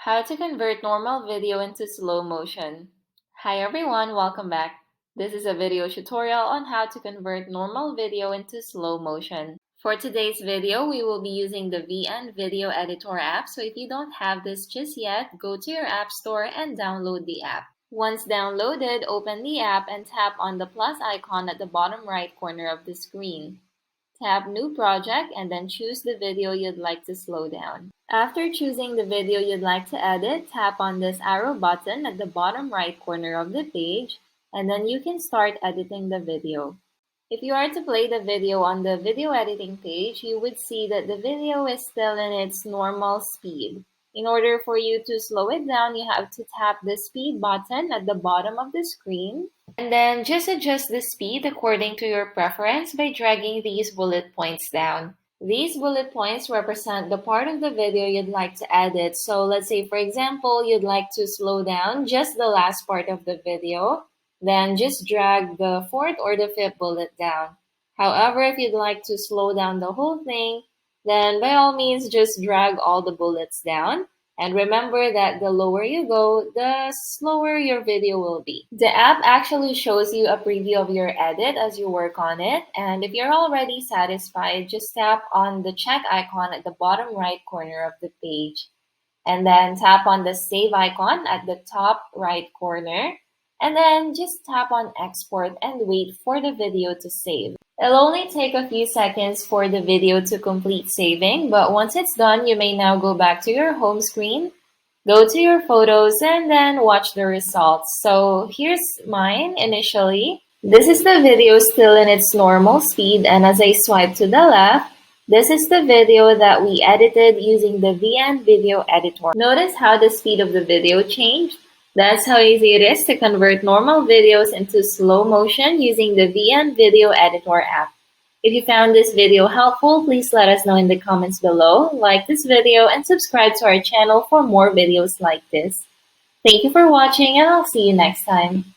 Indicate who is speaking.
Speaker 1: How to convert normal video into slow motion. Hi everyone, welcome back. This is a video tutorial on how to convert normal video into slow motion. For today's video, we will be using the VN Video Editor app. So if you don't have this just yet, go to your app store and download the app. Once downloaded, open the app and tap on the plus icon at the bottom right corner of the screen. Tap New Project and then choose the video you'd like to slow down. After choosing the video you'd like to edit, tap on this arrow button at the bottom right corner of the page, and then you can start editing the video. If you are to play the video on the video editing page, you would see that the video is still in its normal speed. In order for you to slow it down, you have to tap the speed button at the bottom of the screen, and then just adjust the speed according to your preference by dragging these bullet points down. These bullet points represent the part of the video you'd like to edit. So let's say, for example, you'd like to slow down just the last part of the video, then just drag the fourth or the fifth bullet down. However, if you'd like to slow down the whole thing, then by all means, just drag all the bullets down. And remember that the lower you go, the slower your video will be. The app actually shows you a preview of your edit as you work on it. And if you're already satisfied, just tap on the check icon at the bottom right corner of the page. And then tap on the save icon at the top right corner. And then just tap on export and wait for the video to save. It'll only take a few seconds for the video to complete saving, but once it's done, you may now go back to your home screen, go to your photos, and then watch the results. So here's mine initially. This is the video still in its normal speed, and as I swipe to the left, this is the video that we edited using the VN Video Editor. Notice how the speed of the video changed? That's how easy it is to convert normal videos into slow motion using the VN Video Editor app. If you found this video helpful, please let us know in the comments below, like this video, and subscribe to our channel for more videos like this. Thank you for watching, and I'll see you next time.